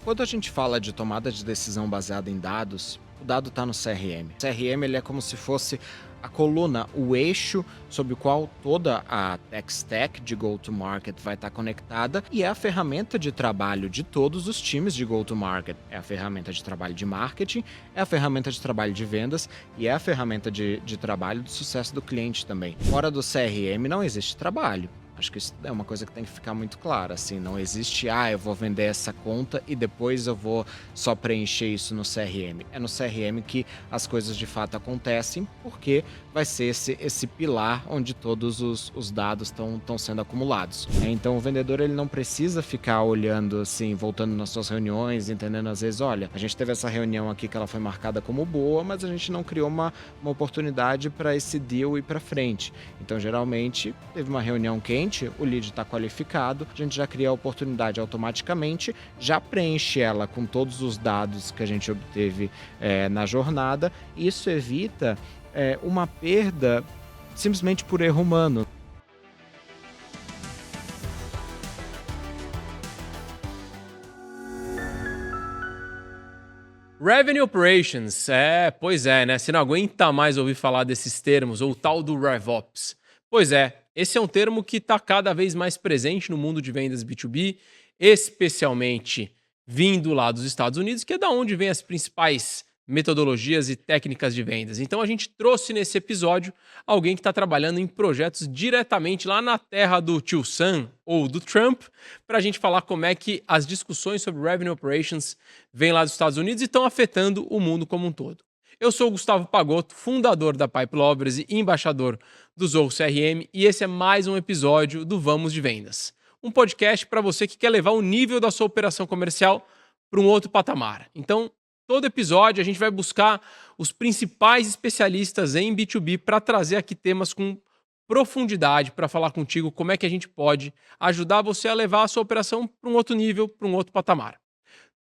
Quando a gente fala de tomada de decisão baseada em dados, o dado está no CRM. O CRM ele é como se fosse a coluna, o eixo sobre o qual toda a tech stack de go-to-market vai estar conectada e é a ferramenta de trabalho de todos os times de go-to-market. É a ferramenta de trabalho de marketing, é a ferramenta de trabalho de vendas e é a ferramenta de trabalho do sucesso do cliente também. Fora do CRM não existe trabalho. Acho que isso é uma coisa que tem que ficar muito clara, assim, não existe, eu vou vender essa conta e depois eu vou só preencher isso no CRM. É no CRM que as coisas de fato acontecem, porque vai ser esse pilar onde todos os dados estão sendo acumulados. Então o vendedor ele não precisa ficar olhando assim, voltando nas suas reuniões, entendendo às vezes, olha, a gente teve essa reunião aqui que ela foi marcada como boa, mas a gente não criou uma oportunidade para esse deal ir para frente. Então geralmente teve uma reunião quente, o lead está qualificado, a gente já cria a oportunidade automaticamente, já preenche ela com todos os dados que a gente obteve na jornada. Isso evita uma perda simplesmente por erro humano. Revenue Operations, pois é, né? Você não aguenta mais ouvir falar desses termos, ou o tal do RevOps. Pois é, esse é um termo que está cada vez mais presente no mundo de vendas B2B, especialmente vindo lá dos Estados Unidos, que é da onde vem as principais metodologias e técnicas de vendas. Então a gente trouxe nesse episódio alguém que está trabalhando em projetos diretamente lá na terra do tio Sam ou do Trump, para a gente falar como é que as discussões sobre Revenue Operations vêm lá dos Estados Unidos e estão afetando o mundo como um todo. Eu sou o Gustavo Pagotto, fundador da Pipe Lovers e embaixador do Zorro CRM, e esse é mais um episódio do Vamos de Vendas. Um podcast para você que quer levar o nível da sua operação comercial para um outro patamar. Então, todo episódio a gente vai buscar os principais especialistas em B2B para trazer aqui temas com profundidade, para falar contigo como é que a gente pode ajudar você a levar a sua operação para um outro nível, para um outro patamar.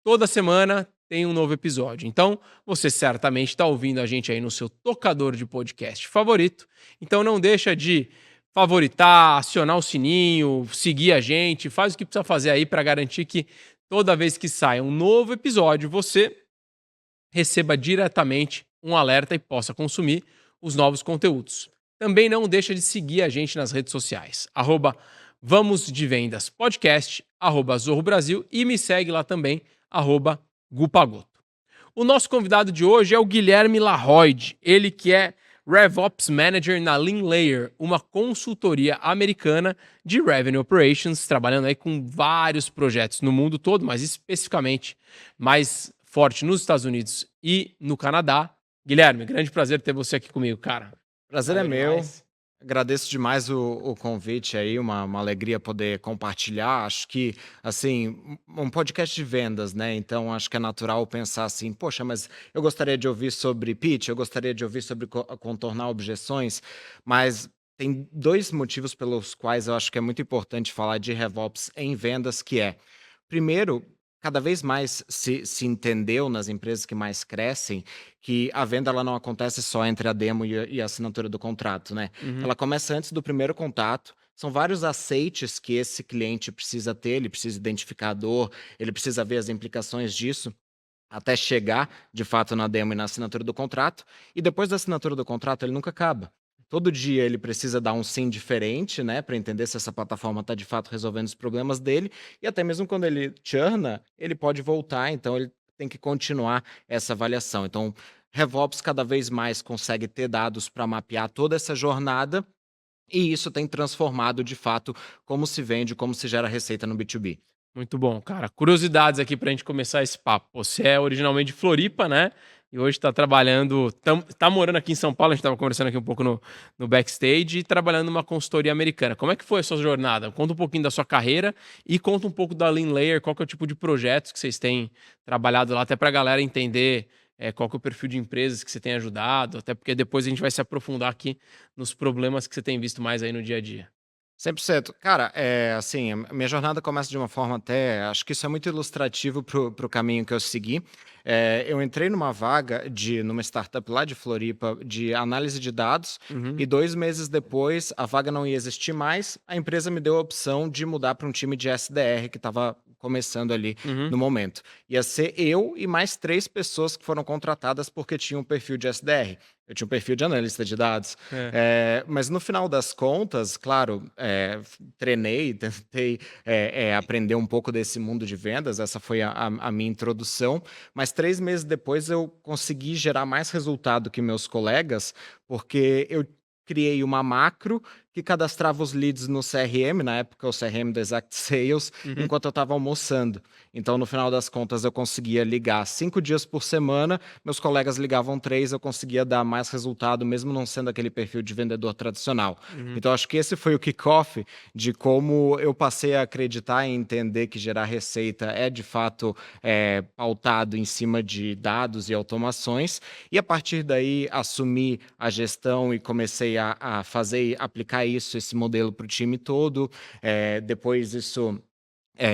Toda semana tem um novo episódio. Então, você certamente está ouvindo a gente aí no seu tocador de podcast favorito. Então, não deixa de favoritar, acionar o sininho, seguir a gente, faz o que precisa fazer aí para garantir que toda vez que sai um novo episódio, você receba diretamente um alerta e possa consumir os novos conteúdos. Também não deixa de seguir a gente nas redes sociais, Vamos de Vendas Podcast, @Zorro Brasil, e me segue lá também, @Gupagotto. O nosso convidado de hoje é o Guilherme Larroide, ele que é RevOps Manager na Lean Layer, uma consultoria americana de Revenue Operations, trabalhando aí com vários projetos no mundo todo, mas especificamente mais forte nos Estados Unidos e no Canadá. Guilherme, grande prazer ter você aqui comigo, cara. Prazer é Valeu meu. demais. Agradeço demais o convite aí, uma alegria poder compartilhar. Acho que, assim, um podcast de vendas, né? Então, acho que é natural pensar assim, poxa, mas eu gostaria de ouvir sobre pitch, eu gostaria de ouvir sobre contornar objeções, mas tem dois motivos pelos quais eu acho que é muito importante falar de RevOps em vendas, que é, primeiro, cada vez mais se entendeu nas empresas que mais crescem que a venda ela não acontece só entre a demo e a assinatura do contrato, né? Uhum. Ela começa antes do primeiro contato. São vários aceites que esse cliente precisa ter, ele precisa identificar a dor, ele precisa ver as implicações disso até chegar, de fato, na demo e na assinatura do contrato. E depois da assinatura do contrato, ele nunca acaba. Todo dia ele precisa dar um sim diferente, né, para entender se essa plataforma está de fato resolvendo os problemas dele. E até mesmo quando ele churna, ele pode voltar, então ele tem que continuar essa avaliação. Então, RevOps cada vez mais consegue ter dados para mapear toda essa jornada e isso tem transformado, de fato, como se vende, como se gera receita no B2B. Muito bom, cara. Curiosidades aqui pra gente começar esse papo. Você é originalmente de Floripa, né? E hoje tá trabalhando, tá morando aqui em São Paulo, a gente tava conversando aqui um pouco no backstage, e trabalhando numa consultoria americana. Como é que foi a sua jornada? Conta um pouquinho da sua carreira e conta um pouco da Lean Layer, qual que é o tipo de projetos que vocês têm trabalhado lá, até pra galera entender qual que é o perfil de empresas que você tem ajudado, até porque depois a gente vai se aprofundar aqui nos problemas que você tem visto mais aí no dia a dia. 100%. Cara, assim, a minha jornada começa de uma forma até, acho que isso é muito ilustrativo pro caminho que eu segui. Eu entrei numa vaga numa startup lá de Floripa de análise de dados Uhum. e 2 meses depois a vaga não ia existir mais, a empresa me deu a opção de mudar para um time de SDR que estava começando ali Uhum. no momento. Ia ser eu e mais 3 pessoas que foram contratadas porque tinham um perfil de SDR. Eu tinha um perfil de analista de dados. É. Mas no final das contas, claro, treinei, tentei aprender um pouco desse mundo de vendas, essa foi a minha introdução, mas 3 meses depois eu consegui gerar mais resultado que meus colegas, porque eu criei uma macro que cadastrava os leads no CRM, na época o CRM do Exact Sales, Uhum. enquanto eu estava almoçando. Então, no final das contas, eu conseguia ligar 5 dias por semana, meus colegas ligavam 3, eu conseguia dar mais resultado, mesmo não sendo aquele perfil de vendedor tradicional. Uhum. Então, acho que esse foi o kickoff de como eu passei a acreditar e entender que gerar receita é, de fato, pautado em cima de dados e automações, e a partir daí assumi a gestão e comecei a fazer, aplicar isso, esse modelo para o time todo. Depois isso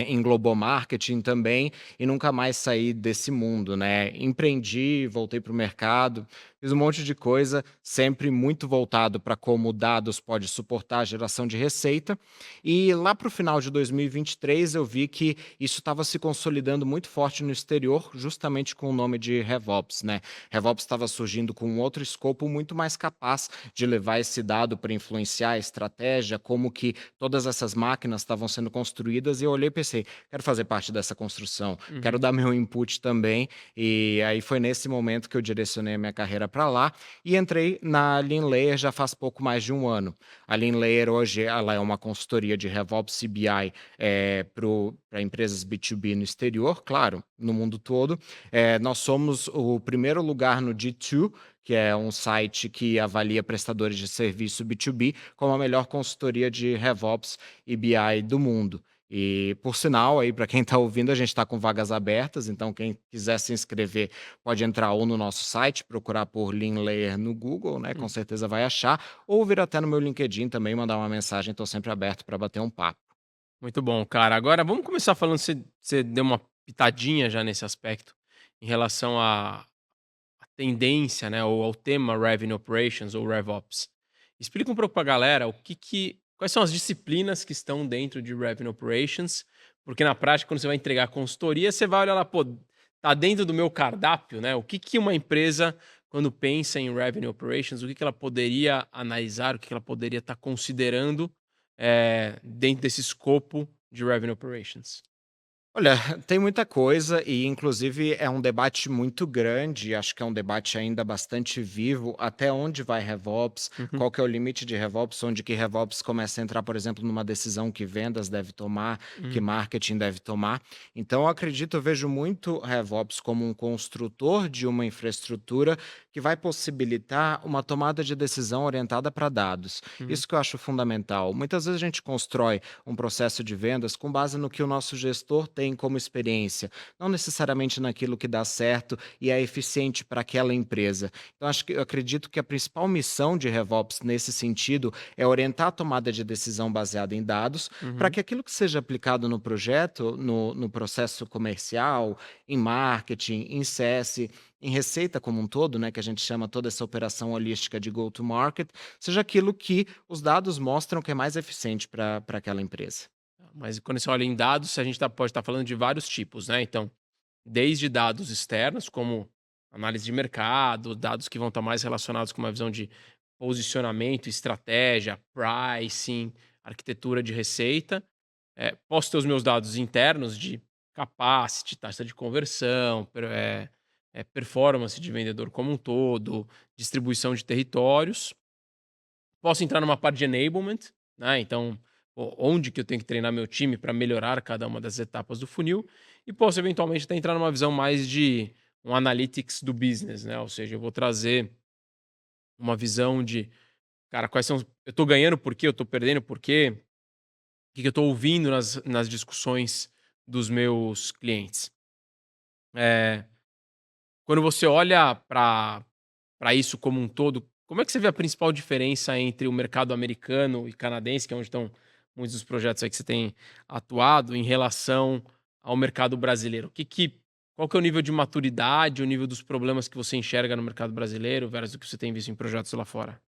englobou marketing também e nunca mais saí desse mundo, né? Empreendi, voltei para o mercado, fiz um monte de coisa, sempre muito voltado para como dados pode suportar a geração de receita. E lá para o final de 2023 eu vi que isso estava se consolidando muito forte no exterior, justamente com o nome de RevOps, né? RevOps estava surgindo com um outro escopo muito mais capaz de levar esse dado para influenciar a estratégia, como que todas essas máquinas estavam sendo construídas, e eu olhei e pensei, quero fazer parte dessa construção, quero Uhum. dar meu input também, e aí foi nesse momento que eu direcionei a minha carreira para lá, e entrei na Lean Layer já faz pouco mais de um ano. A Lean Layer hoje ela é uma consultoria de RevOps e BI para empresas B2B no exterior, claro, no mundo todo. Nós somos o primeiro lugar no G2, que é um site que avalia prestadores de serviço B2B como a melhor consultoria de RevOps e BI do mundo. E, por sinal, aí para quem está ouvindo, a gente está com vagas abertas, então quem quiser se inscrever pode entrar ou no nosso site, procurar por Lean Layer no Google, né? Com Hum. certeza vai achar, ou vir até no meu LinkedIn também, mandar uma mensagem, estou sempre aberto para bater um papo. Muito bom, cara. Agora vamos começar falando, você deu uma pitadinha já nesse aspecto, em relação à tendência, né, ou ao tema Revenue Operations ou RevOps. Explica um pouco pra galera quais são as disciplinas que estão dentro de Revenue Operations, porque na prática, quando você vai entregar consultoria, você vai olhar lá, pô, tá dentro do meu cardápio, né? O que uma empresa, quando pensa em Revenue Operations, o que ela poderia analisar, o que ela poderia estar considerando dentro desse escopo de Revenue Operations? Olha, tem muita coisa e, inclusive, é um debate muito grande. Acho que é um debate ainda bastante vivo. Até onde vai RevOps? Uhum. Qual que é o limite de RevOps? Onde que RevOps começa a entrar, por exemplo, numa decisão que vendas deve tomar, que Uhum. marketing deve tomar? Então, eu acredito, eu vejo muito RevOps como um construtor de uma infraestrutura que vai possibilitar uma tomada de decisão orientada para dados. Uhum. Isso que eu acho fundamental. Muitas vezes a gente constrói um processo de vendas com base no que o nosso gestor tem como experiência, não necessariamente naquilo que dá certo e é eficiente para aquela empresa. Então, eu acredito que a principal missão de RevOps nesse sentido é orientar a tomada de decisão baseada em dados, para Uhum. que aquilo que seja aplicado no projeto, no processo comercial, em marketing, em CS, em receita como um todo, né, que a gente chama toda essa operação holística de go-to-market, seja aquilo que os dados mostram que é mais eficiente para aquela empresa. Mas quando você olha em dados, a gente pode estar falando de vários tipos, né? Então, desde dados externos, como análise de mercado, dados que vão estar mais relacionados com uma visão de posicionamento, estratégia, pricing, arquitetura de receita. Posso ter os meus dados internos de capacity, taxa de conversão, performance de vendedor como um todo, distribuição de territórios. Posso entrar numa parte de enablement, né? Então, onde que eu tenho que treinar meu time para melhorar cada uma das etapas do funil, e posso eventualmente até entrar numa visão mais de um analytics do business, né? Ou seja, eu vou trazer uma visão de, cara, quais são eu estou ganhando por quê, eu estou perdendo por quê, o que que eu estou ouvindo nas discussões dos meus clientes. Eh, Quando você olha para isso como um todo, como é que você vê a principal diferença entre o mercado americano e canadense, que é onde estão muitos dos projetos aí que você tem atuado, em relação ao mercado brasileiro? Qual que é o nível de maturidade, o nível dos problemas que você enxerga no mercado brasileiro versus o que você tem visto em projetos lá fora?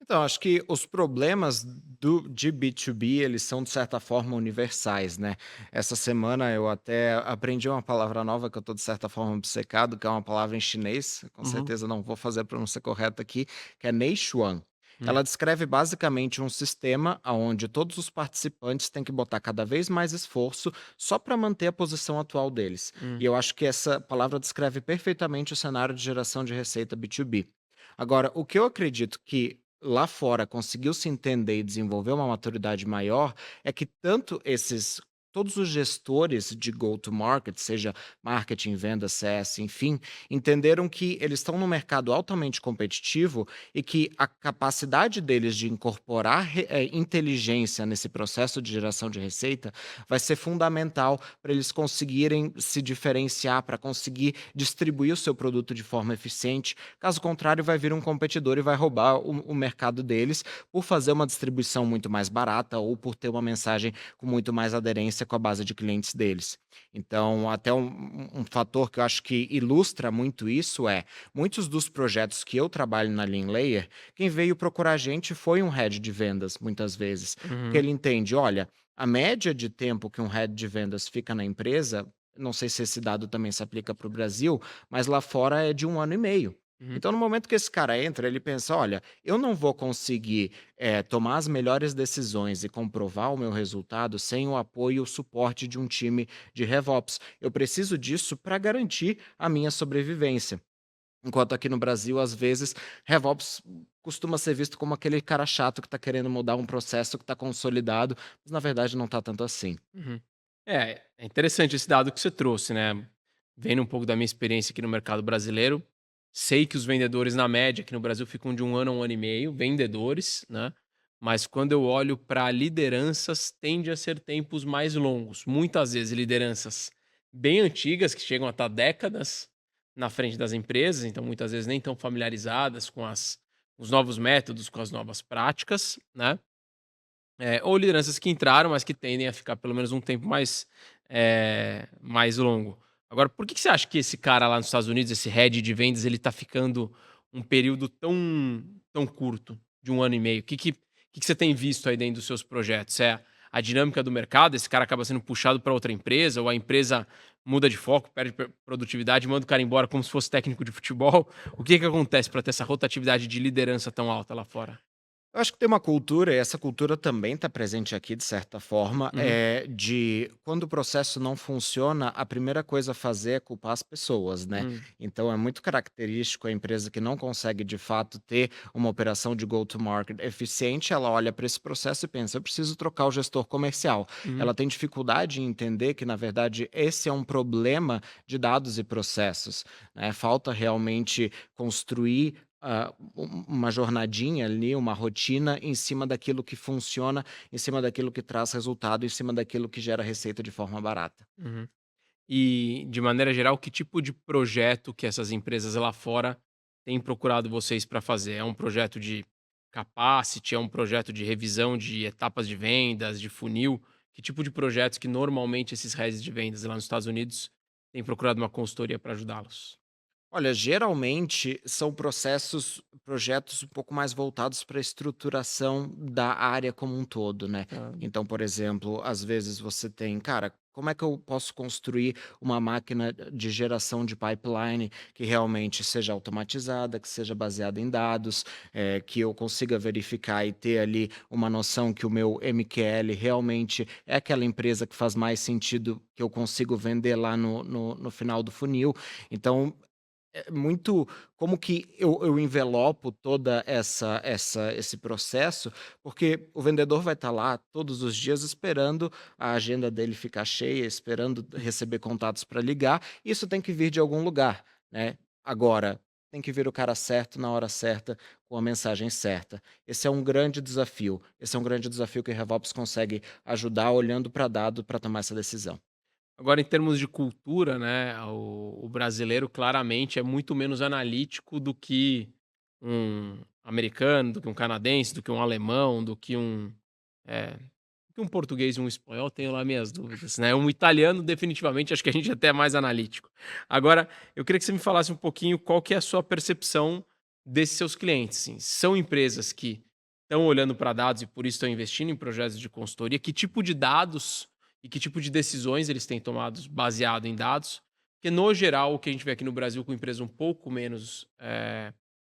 Então, acho que os problemas de B2B, eles são, de certa forma, universais, né? Essa semana eu até aprendi uma palavra nova que eu estou, de certa forma, obcecado, que é uma palavra em chinês, com Uhum, certeza não vou fazer a pronúncia correta aqui, que é Neishuan. hum, Ela descreve basicamente um sistema onde todos os participantes têm que botar cada vez mais esforço só para manter a posição atual deles. E hum, eu acho que essa palavra descreve perfeitamente o cenário de geração de receita B2B. Agora, o que eu acredito que lá fora conseguiu se entender e desenvolver uma maturidade maior, é que tanto esses todos os gestores de go to market, seja marketing, venda, CS, enfim, entenderam que eles estão num mercado altamente competitivo e que a capacidade deles de incorporar inteligência nesse processo de geração de receita vai ser fundamental para eles conseguirem se diferenciar, para conseguir distribuir o seu produto de forma eficiente. Caso contrário, vai vir um competidor e vai roubar o mercado deles por fazer uma distribuição muito mais barata ou por ter uma mensagem com muito mais aderência com a base de clientes deles. Então, até um fator que eu acho que ilustra muito isso é, muitos dos projetos que eu trabalho na Lean Layer, quem veio procurar a gente foi um head de vendas, muitas vezes, porque uhum, ele entende, olha, a média de tempo que um head de vendas fica na empresa, não sei se esse dado também se aplica para o Brasil, mas lá fora é de 1 ano e meio. uhum. Então, no momento que esse cara entra, ele pensa: olha, eu não vou conseguir tomar as melhores decisões e comprovar o meu resultado sem o apoio e o suporte de um time de RevOps. Eu preciso disso para garantir a minha sobrevivência. Enquanto aqui no Brasil, às vezes, RevOps costuma ser visto como aquele cara chato que está querendo mudar um processo que está consolidado, mas na verdade não está tanto assim. Uhum. É interessante esse dado que você trouxe, né? Vendo um pouco da minha experiência aqui no mercado brasileiro, sei que os vendedores, na média, aqui no Brasil, ficam de 1 ano a 1 ano e meio, vendedores, né? Mas quando eu olho para lideranças, tende a ser tempos mais longos. Muitas vezes lideranças bem antigas, que chegam a estar décadas na frente das empresas, então muitas vezes nem tão familiarizadas com os novos métodos, com as novas práticas, né? Ou lideranças que entraram, mas que tendem a ficar pelo menos um tempo mais longo. Agora, por que você acha que esse cara lá nos Estados Unidos, esse head de vendas, ele tá ficando um período tão curto, de 1 ano e meio? O que você tem visto aí dentro dos seus projetos? É a dinâmica do mercado, esse cara acaba sendo puxado para outra empresa, ou a empresa muda de foco, perde produtividade, manda o cara embora como se fosse técnico de futebol? O que acontece para ter essa rotatividade de liderança tão alta lá fora? Eu acho que tem uma cultura, e essa cultura também está presente aqui, de certa forma, Uhum, de quando o processo não funciona, a primeira coisa a fazer é culpar as pessoas, né? hum, Então é muito característico a empresa que não consegue de fato ter uma operação de go-to-market eficiente, ela olha para esse processo e pensa: eu preciso trocar o gestor comercial. uhum, Ela tem dificuldade em entender que, na verdade, esse é um problema de dados e processos, né? Falta realmente construir uma jornadinha ali, uma rotina em cima daquilo que funciona, em cima daquilo que traz resultado, em cima daquilo que gera receita de forma barata. uhum. E, de maneira geral, que tipo de projeto que essas empresas lá fora têm procurado vocês para fazer? É um projeto de capacity? É um projeto de revisão de etapas de vendas, de funil? Que tipo de projetos que normalmente esses heads de vendas lá nos Estados Unidos têm procurado uma consultoria para ajudá-los? Olha, geralmente são projetos um pouco mais voltados para a estruturação da área como um todo, né. Tá. Então, por exemplo, às vezes você tem: "Cara, como é que eu posso construir uma máquina de geração de pipeline que realmente seja automatizada, que seja baseada em dados, que eu consiga verificar e ter ali uma noção que o meu MQL realmente é aquela empresa que faz mais sentido, que eu consigo vender lá no final do funil". Então é muito como que eu envelopo toda esse processo, porque o vendedor vai estar lá todos os dias esperando a agenda dele ficar cheia, esperando receber contatos para ligar, isso tem que vir de algum lugar, né. Agora, tem que vir o cara certo, na hora certa, com a mensagem certa. Esse é um grande desafio, esse é um grande desafio que o RevOps consegue ajudar olhando para dado para tomar essa decisão. Agora, em termos de cultura, né, o brasileiro claramente é muito menos analítico do que um americano, do que um canadense, do que um alemão, eh, do que um português e um espanhol, tenho lá minhas dúvidas, né? Um italiano, definitivamente, acho que a gente até é mais analítico. Agora, eu queria que você me falasse um pouquinho qual que é a sua percepção desses seus clientes, assim. São empresas que estão olhando para dados e por isso estão investindo em projetos de consultoria, que tipo de dados e que tipo de decisões eles têm tomado baseado em dados, porque no geral o que a gente vê aqui no Brasil com empresas um pouco menos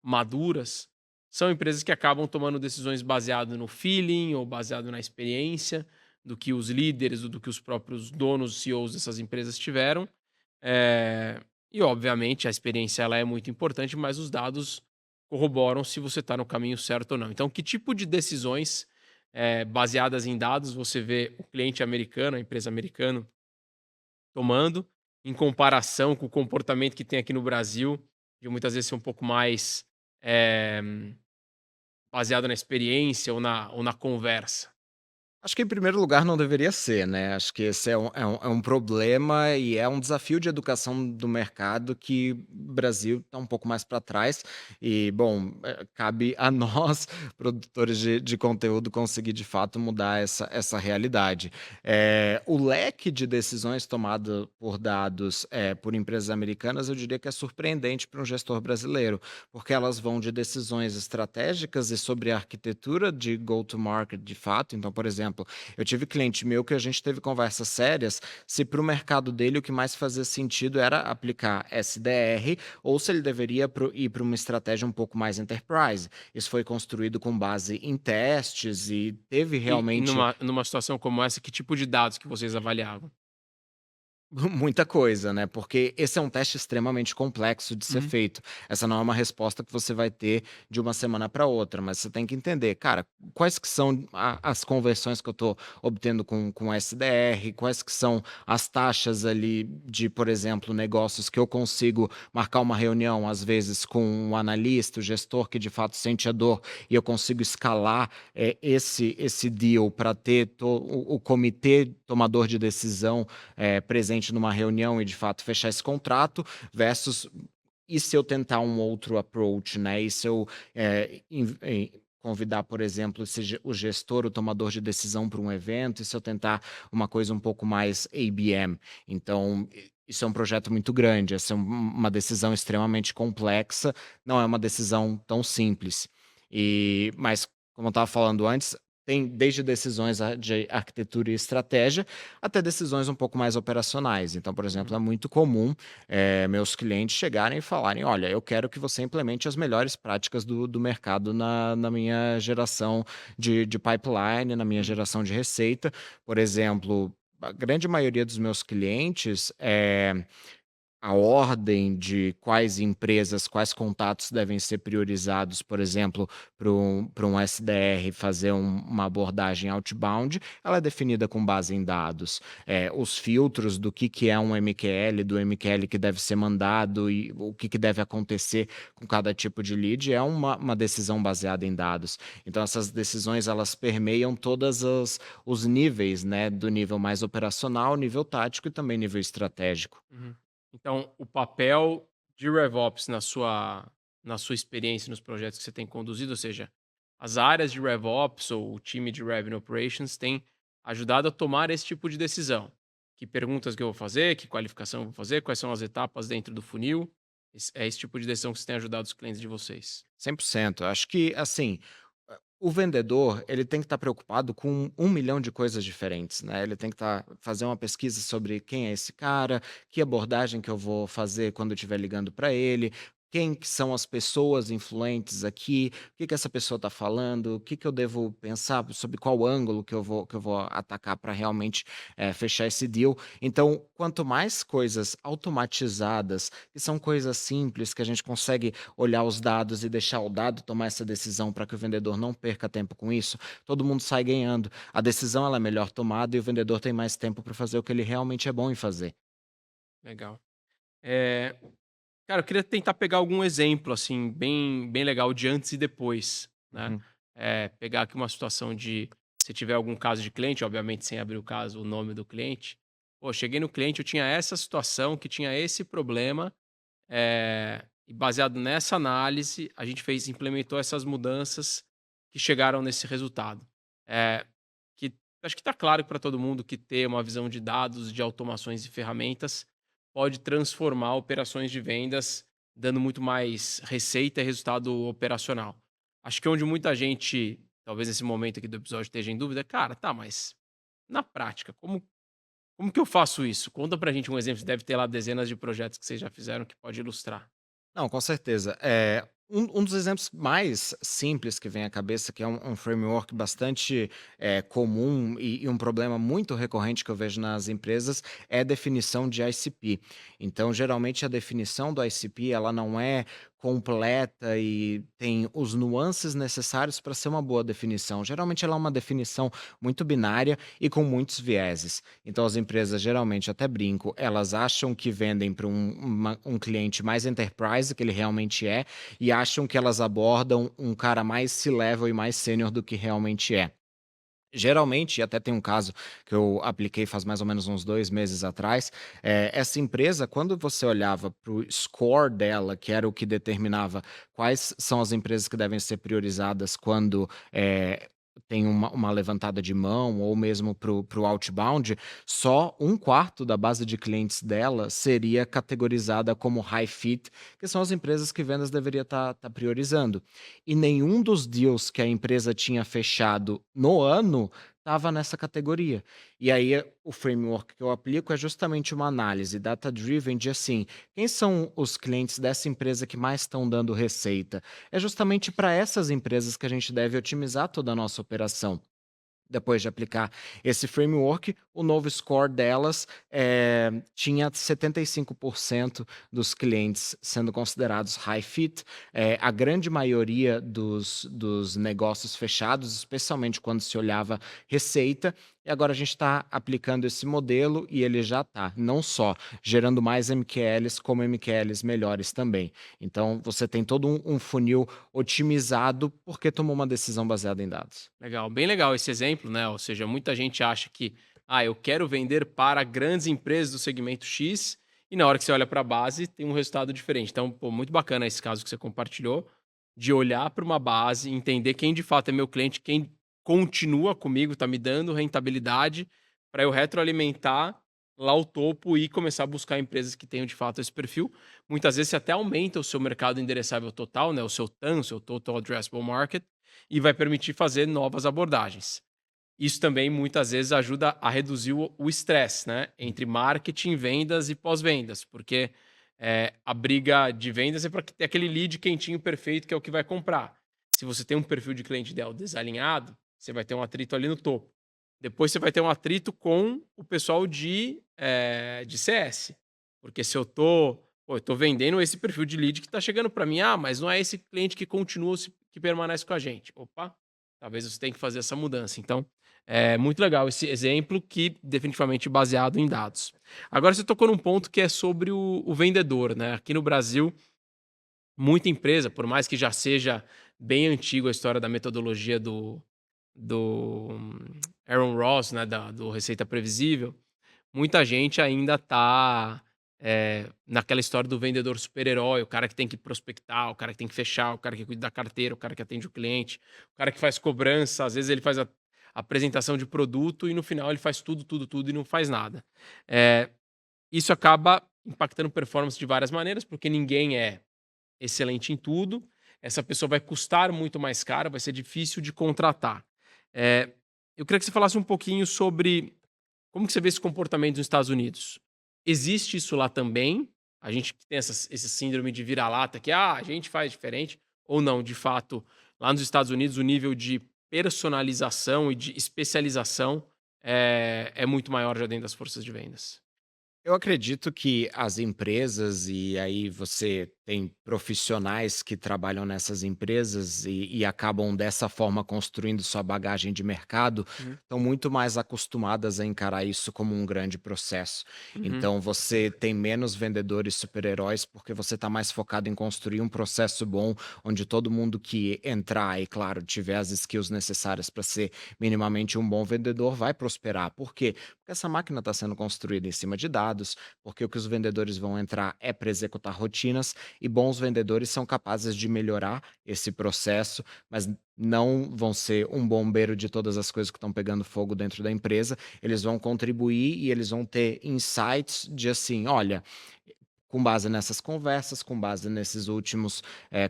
maduras, são empresas que acabam tomando decisões baseado no feeling ou baseado na experiência do que os líderes ou do que os próprios donos, CEOs dessas empresas tiveram. Eh, e obviamente a experiência ela é muito importante, mas os dados corroboram se você está no caminho certo ou não. Então, que tipo de decisões baseadas em dados você vê o cliente americano, a empresa americana, tomando, em comparação com o comportamento que tem aqui no Brasil, de muitas vezes ser um pouco mais eh, baseado na experiência ou na conversa? Acho que em primeiro lugar não deveria ser, né, acho que esse é um problema e é um desafio de educação do mercado que o Brasil está um pouco mais para trás e, bom, cabe a nós, produtores de conteúdo, conseguir de fato mudar essa realidade. O leque de decisões tomado por dados, por empresas americanas, eu diria que é surpreendente para um gestor brasileiro, porque elas vão de decisões estratégicas e sobre a arquitetura de go to market de fato, então, por exemplo, eu tive cliente meu que a gente teve conversas sérias se para o mercado dele o que mais fazia sentido era aplicar SDR ou se ele deveria ir para uma estratégia um pouco mais enterprise. Isso foi construído com base em testes e teve E realmente numa situação como essa, que tipo de dados que vocês avaliavam? muita coisa, né, porque esse é um teste extremamente complexo de ser Uhum. feito. Essa não é uma resposta que você vai ter de uma semana para outra, mas você tem que entender, cara, quais que são as conversões que eu estou obtendo com SDR, quais que são as taxas ali de, por exemplo, negócios que eu consigo marcar uma reunião, às vezes, com um analista, o gestor que de fato sente a dor, e eu consigo escalar esse deal para ter o comitê tomador de decisão presente numa reunião e de fato fechar esse contrato, versus e se eu tentar um outro approach, né? E se eu convidar, por exemplo, o gestor, o tomador de decisão para um evento, e se eu tentar uma coisa um pouco mais ABM. Então, isso é um projeto muito grande, essa é uma decisão extremamente complexa, não é uma decisão tão simples. Mas, como eu estava falando antes, tem desde decisões de arquitetura e estratégia até decisões um pouco mais operacionais. Então, por exemplo, Uhum. é muito comum meus clientes chegarem e falarem: olha, eu quero que você implemente as melhores práticas do mercado na minha geração de pipeline, na minha Uhum. geração de receita. Por exemplo, a grande maioria dos meus clientes a ordem de quais empresas, quais contatos devem ser priorizados, por exemplo, para um SDR fazer uma abordagem outbound, ela é definida com base em dados. Os filtros do que é um MQL, do MQL que deve ser mandado e o que deve acontecer com cada tipo de lead é uma decisão baseada em dados. Então, essas decisões elas permeiam todos os níveis, né? Do nível mais operacional, nível tático e também nível estratégico. Uhum. Então, o papel de RevOps na sua experiência nos projetos que você tem conduzido, ou seja, as áreas de RevOps ou o time de Revenue Operations têm ajudado a tomar esse tipo de decisão. Que perguntas que eu vou fazer, que qualificação eu vou fazer, quais são as etapas dentro do funil. É esse tipo de decisão que você tem ajudado os clientes de vocês. 100%. Acho que, assim, o vendedor, ele tem que estar preocupado com 1 milhão de coisas diferentes, né, ele tem que fazer uma pesquisa sobre quem é esse cara, que abordagem que eu vou fazer quando eu estiver ligando para ele, quem que são as pessoas influentes aqui, o que que essa pessoa está falando, o que que eu devo pensar, sobre qual ângulo que eu vou atacar para realmente, fechar esse deal. Então, quanto mais coisas automatizadas, que são coisas simples, que a gente consegue olhar os dados e deixar o dado tomar essa decisão para que o vendedor não perca tempo com isso, todo mundo sai ganhando. A decisão ela é melhor tomada e o vendedor tem mais tempo para fazer o que ele realmente é bom em fazer. Legal. Eh, Cara, eu queria tentar pegar algum exemplo, assim, bem legal de antes e depois, né. Uhum. Pegar aqui uma situação de se tiver algum caso de cliente, obviamente sem abrir o caso, o nome do cliente. "Pô, cheguei no cliente, eu tinha essa situação, que tinha esse problema, e baseado nessa análise, a gente implementou essas mudanças que chegaram nesse resultado". Eh, que acho que está claro para todo mundo que ter uma visão de dados, de automações e ferramentas pode transformar operações de vendas, dando muito mais receita e resultado operacional. Acho que onde muita gente talvez nesse momento aqui do episódio esteja em dúvida, cara, tá, mas na prática, como que eu faço isso? Conta pra gente um exemplo, você deve ter lá dezenas de projetos que vocês já fizeram que pode ilustrar. Não, com certeza. Um dos exemplos mais simples que vem à cabeça, que é um framework bastante comum e um problema muito recorrente que eu vejo nas empresas, é a definição de ICP. Então, geralmente, a definição do ICP ela não é completa e tem os nuances necessários para ser uma boa definição. Geralmente, ela é uma definição muito binária e com muitos vieses. Então, as empresas, geralmente, até brinco, elas acham que vendem para um cliente mais enterprise, que ele realmente é, e acham que elas abordam um cara mais C-level e mais sênior do que realmente é. Geralmente, e até tem um caso que eu apliquei faz mais ou menos uns 2 meses atrás, essa empresa, quando você olhava para o score dela, que era o que determinava quais são as empresas que devem ser priorizadas quando, tem uma levantada de mão ou mesmo para o outbound, só um quarto da base de clientes dela seria categorizada como high fit, que são as empresas que vendas deveria estar priorizando. E nenhum dos deals que a empresa tinha fechado no ano estava nessa categoria. E aí o framework que eu aplico é justamente uma análise data-driven de assim, quem são os clientes dessa empresa que mais estão dando receita? É justamente para essas empresas que a gente deve otimizar toda a nossa operação. Depois de aplicar esse framework, o novo score delas tinha 75% dos clientes sendo considerados high fit, a grande maioria dos negócios fechados, especialmente quando se olhava receita, e agora a gente está aplicando esse modelo e ele já está, não só gerando mais MQLs, como MQLs melhores também. Então, você tem todo um funil otimizado porque tomou uma decisão baseada em dados. Legal, bem legal esse exemplo, né? Ou seja, muita gente acha que, eu quero vender para grandes empresas do segmento X, e na hora que você olha para a base, tem um resultado diferente. Então, pô, muito bacana esse caso que você compartilhou, de olhar para uma base, entender quem de fato é meu cliente, quem continua comigo, está me dando rentabilidade, para eu retroalimentar lá o topo e começar a buscar empresas que tenham de fato esse perfil. Muitas vezes você até aumenta o seu mercado endereçável total, né? O seu TAM, o seu Total Addressable Market, e vai permitir fazer novas abordagens. Isso também muitas vezes ajuda a reduzir o estresse, né, entre marketing, vendas e pós-vendas, porque a briga de vendas é para ter aquele lead quentinho perfeito que é o que vai comprar. Se você tem um perfil de cliente ideal desalinhado, você vai ter um atrito ali no topo. Depois você vai ter um atrito com o pessoal de CS, porque se eu tô vendendo esse perfil de lead que está chegando para mim, mas não é esse cliente que continua, que permanece com a gente. Opa, talvez você tenha que fazer essa mudança. Então, é muito legal esse exemplo que definitivamente baseado em dados. Agora você tocou num ponto que é sobre o vendedor, né? Aqui no Brasil, muita empresa, por mais que já seja bem antigo a história da metodologia do Aaron Ross, né, do Receita Previsível, muita gente ainda está naquela história do vendedor super-herói, o cara que tem que prospectar, o cara que tem que fechar, o cara que cuida da carteira, o cara que atende o cliente, o cara que faz cobrança, às vezes ele faz a apresentação de produto e no final ele faz tudo, tudo, tudo e não faz nada. Isso acaba impactando performance de várias maneiras, porque ninguém é excelente em tudo, essa pessoa vai custar muito mais caro, vai ser difícil de contratar. Eu queria que você falasse um pouquinho sobre como que você vê esse comportamento nos Estados Unidos. Existe isso lá também? A gente tem esse síndrome de vira-lata que, a gente faz diferente, ou não, de fato, lá nos Estados Unidos o nível de personalização e de especialização é muito maior já dentro das forças de vendas. Eu acredito que as empresas, e aí você tem profissionais que trabalham nessas empresas e acabam dessa forma construindo sua bagagem de mercado, Uhum, estão muito mais acostumadas a encarar isso como um grande processo. uhum, Então você tem menos vendedores super-heróis porque você está mais focado em construir um processo bom, onde todo mundo que entrar e, claro, tiver as skills necessárias para ser minimamente um bom vendedor vai prosperar. Por quê? Porque essa máquina está sendo construída em cima de dados, porque o que os vendedores vão entrar é para executar rotinas, e bons vendedores são capazes de melhorar esse processo, mas não vão ser um bombeiro de todas as coisas que estão pegando fogo dentro da empresa. Eles vão contribuir e eles vão ter insights de assim: olha, com base nessas conversas, com base nesses últimos,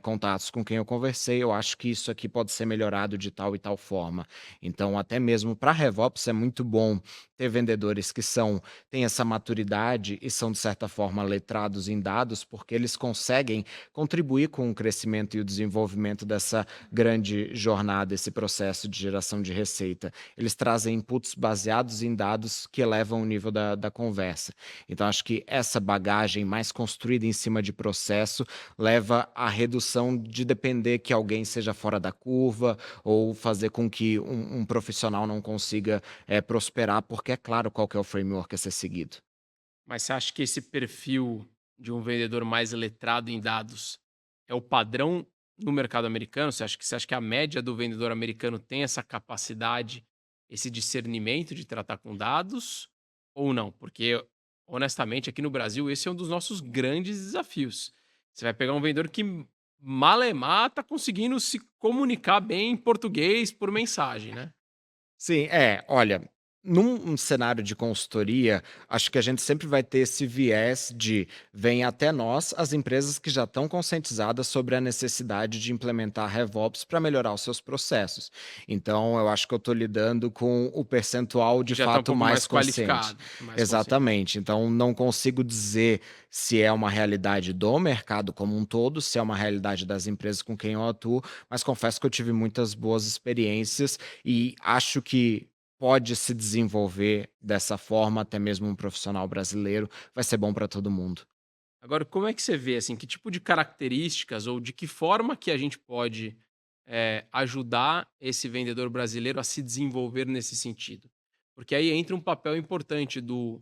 contatos com quem eu conversei, eu acho que isso aqui pode ser melhorado de tal e tal forma. Então, até mesmo para RevOps é muito bom ter vendedores que têm essa maturidade e são, de certa forma, letrados em dados, porque eles conseguem contribuir com o crescimento e o desenvolvimento dessa grande jornada, esse processo de geração de receita. Eles trazem inputs baseados em dados que elevam o nível da conversa. Então, acho que essa bagagem mais construída em cima de processo leva à redução de depender que alguém seja fora da curva ou fazer com que um profissional não consiga prosperar, porque é claro qual que é o framework a ser seguido. Mas você acha que esse perfil de um vendedor mais letrado em dados é o padrão no mercado americano? Você acha que a média do vendedor americano tem essa capacidade, esse discernimento de tratar com dados ou não? Porque, honestamente, aqui no Brasil, esse é um dos nossos grandes desafios. Você vai pegar um vendedor que malemar tá conseguindo se comunicar bem em português por mensagem, né? Sim, olha, num cenário de consultoria, acho que a gente sempre vai ter esse viés de vem até nós as empresas que já estão conscientizadas sobre a necessidade de implementar RevOps para melhorar os seus processos. Então, eu acho que eu estou lidando com o percentual Que de já está um fato pouco mais mais consciente. qualificado, mais consciente. Exatamente. Então, não consigo dizer se é uma realidade do mercado como um todo, se é uma realidade das empresas com quem eu atuo, mas confesso que eu tive muitas boas experiências e acho que pode se desenvolver dessa forma, até mesmo um profissional brasileiro, vai ser bom para todo mundo. Agora, como é que você vê, assim, que tipo de características ou de que forma que a gente pode, ajudar esse vendedor brasileiro a se desenvolver nesse sentido? Porque aí entra um papel importante do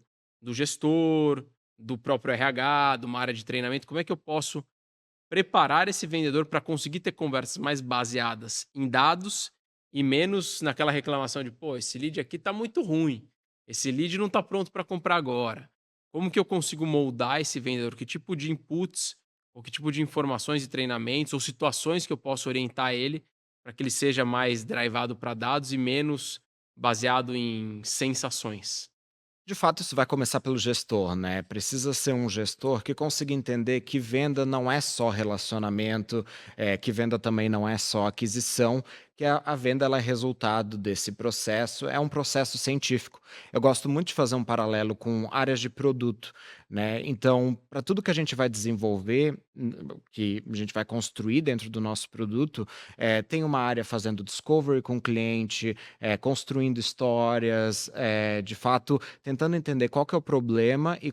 gestor, do próprio RH, de uma área de treinamento. Como é que eu posso preparar esse vendedor para conseguir ter conversas mais baseadas em dados e menos naquela reclamação de: "Pô, esse lead aqui tá muito ruim, esse lead não tá pronto para comprar agora". Como que eu consigo moldar esse vendedor? Que tipo de inputs ou que tipo de informações e treinamentos ou situações que eu posso orientar ele para que ele seja mais drivado para dados e menos baseado em sensações? De fato, isso vai começar pelo gestor, né? Precisa ser um gestor que consiga entender que venda não é só relacionamento, que venda também não é só aquisição, que a venda ela é resultado desse processo, é um processo científico. Eu gosto muito de fazer um paralelo com áreas de produto, né? Então, para tudo que a gente vai desenvolver, que a gente vai construir dentro do nosso produto, tem uma área fazendo discovery com o cliente, construindo histórias, de fato tentando entender qual que é o problema e